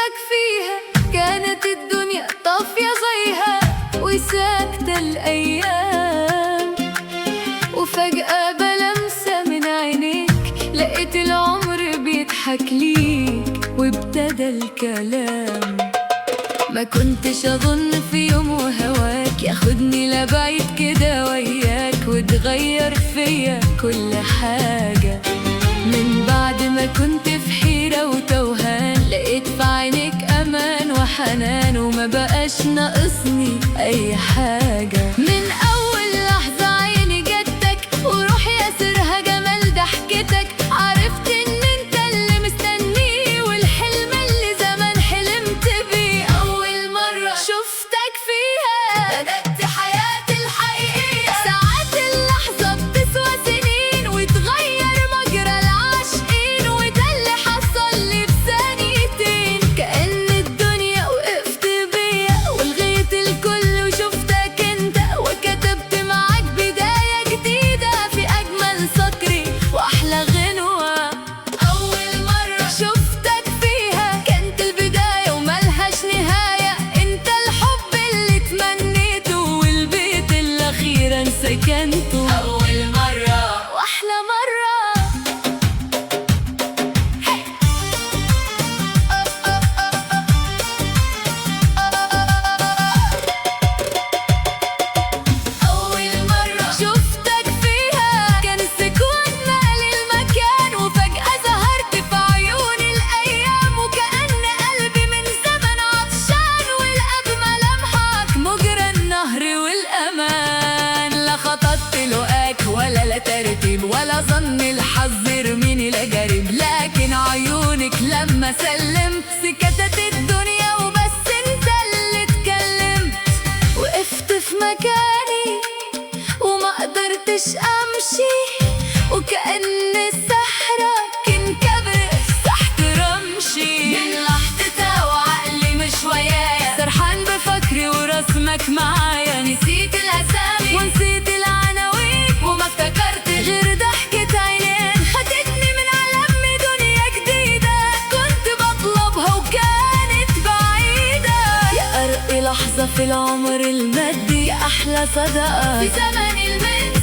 شفتك فيها كانت الدنيا طافية زيها وساكتة الأيام، وفجأة بلمسة من عينيك لقيت العمر بيضحك ليك وابتدى الكلام. ما كنتش أظن في يوم وهواك ياخدني لبعيد كده وياك وتغير فيا كل حاجة. من بعد ما كنت في حيرة وتوهان لقيت في عينيك أمان وحنان، وما بقاش ناقصني أي حاجة. من أول لحظة عيني جاتك وروحي أسرها جمال ضحكتك، عرفت إن أنت اللي مستنيه والحلم اللي زمان حلمت بيه. أول مرة شفتك فيها بدأت حياتي الحقيقية، ساعات اللحظة بتسوى سنين وتغير مجرى العاشقين، وده اللي حصل لي بثانيتين. كأن الدنيا وقفت بيا ولغيت الكل وشفتك انت، وكتبت معاك بداية جديدة في أجمل سطري وأحلى غنوة. أول مرة شفتك فيها كانت البداية وملهاش نهاية، انت الحب اللي تمنيته والبيت اللي أخيرا سكنته. أول مرة وأحلى مرة. أول مرة شفتك فيها كان السكون مالي المكان، وفجأة ظهرت في عيون الأيام، وكأن قلبي من زمن عطشان ولقى بملامحك مجرى النهر والأمان. لا خططت لقاك ولا لا ترتيب ولا ظن الحظ يرميني لا جريب، لكن عيونك لما سلمت سكتت الدنيا وبس انت اللي اتكلمت. وقفت في مكاني وما قدرتش امشي، وكأن السحرة انكبرت تحت رمشي. من لحظتها وعقلي مش ويايا سرحان بفكري ورسمك معايا، نسيت الاسامي ونسيت العناوين وما افتكرت غير ضحكة عينين خدتني من عالم دنيا جديدة كنت بطلبها وكانت بعيدة. يا أرق لحظة في العمر المادي، يا أحلى صداقة في زمن المادي.